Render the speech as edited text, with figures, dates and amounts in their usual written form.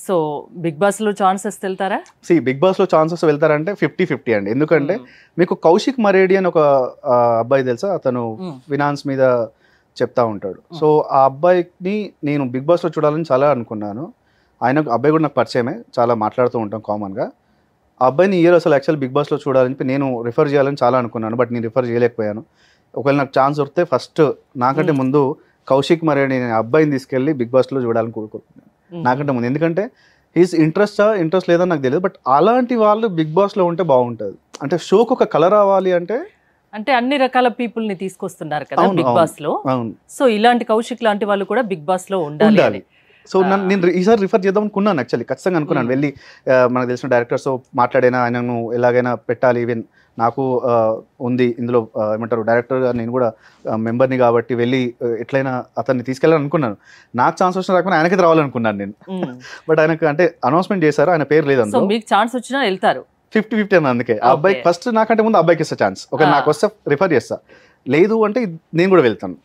So big boss లో chances వెళ్తారా? Big boss లో ఛాన్సెస్ వెళ్తారంటే 50-50 అండి. ఎందుకంటే మీకు కౌశిక్ మరేడి అని ఒక అబ్బాయి తెలుసా, అతను ఫినాన్స్ మీద చెప్తా ఉంటాడు. సో ఆ అబ్బాయిని నేను బిగ్ బాస్ లో చూడాలని చాలా అనుకున్నాను. అబ్బాయి కూడా నాకు పరిచయమే, చాలా మాట్లాడుతూ ఉంటాం కామన్గా. ఆ అబ్బాయిని ఇయర్ అసలు యాక్చువల్ బిగ్ బాస్లో చూడాలని చెప్పి నేను రిఫర్ చేయాలని చాలా అనుకున్నాను, బట్ నేను రిఫర్ చేయలేకపోయాను. ఒకవేళ నాకు ఛాన్స్ దొరికితే ఫస్ట్ నాకంటే ముందు కౌశిక్ మరేడి అనే అబ్బాయిని తీసుకెళ్ళి బిగ్ బాస్లో చూడాలని కోరుకుంటున్నాను నాకంటే ముందు. ఎందుకంటే హీస్ ఇంట్రెస్ట్ లేదని నాకు తెలియదు, బట్ అలాంటి వాళ్ళు బిగ్ బాస్లో ఉంటే బాగుంటుంది. అంటే షోకి ఒక కలర్ రావాలి అంటే అన్ని రకాల పీపుల్ ని తీసుకొస్తున్నారు కదా బిగ్ బాస్ లో. సో ఇలాంటి కౌశిక్ లాంటి వాళ్ళు కూడా బిగ్ బాస్ లో ఉండాలి. సో నేను ఈసారి రిఫర్ చేద్దాం అనుకున్నాను, యాక్చువల్లీ ఖచ్చితంగా అనుకున్నాను. వెళ్ళి మనకు తెలిసిన డైరెక్టర్స్తో మాట్లాడైనా ఆయనను ఎలాగైనా పెట్టాలి. ఈవెన్ నాకు ఉంది ఇందులో ఏమంటారు డైరెక్టర్గా, నేను కూడా మెంబర్ని కాబట్టి వెళ్ళి ఎట్లయినా అతన్ని తీసుకెళ్ళాలని అనుకున్నాను. నాకు ఛాన్స్ వచ్చినా రాకుండా ఆయనకి రావాలనుకున్నాను నేను. బట్ ఆయనకు అంటే అనౌన్స్మెంట్ చేశారు, ఆయన పేరు లేదు అందులో. మీకు ఛాన్స్ వచ్చినా వెళ్తారు 50-50 అన్న. అందుకే ఆ అబ్బాయికి ఫస్ట్ నాకంటే ముందు అబ్బాయికి ఇస్తా ఛాన్స్. నాకు వస్తే రిఫర్ చేస్తా, లేదు అంటే నేను కూడా వెళ్తాను.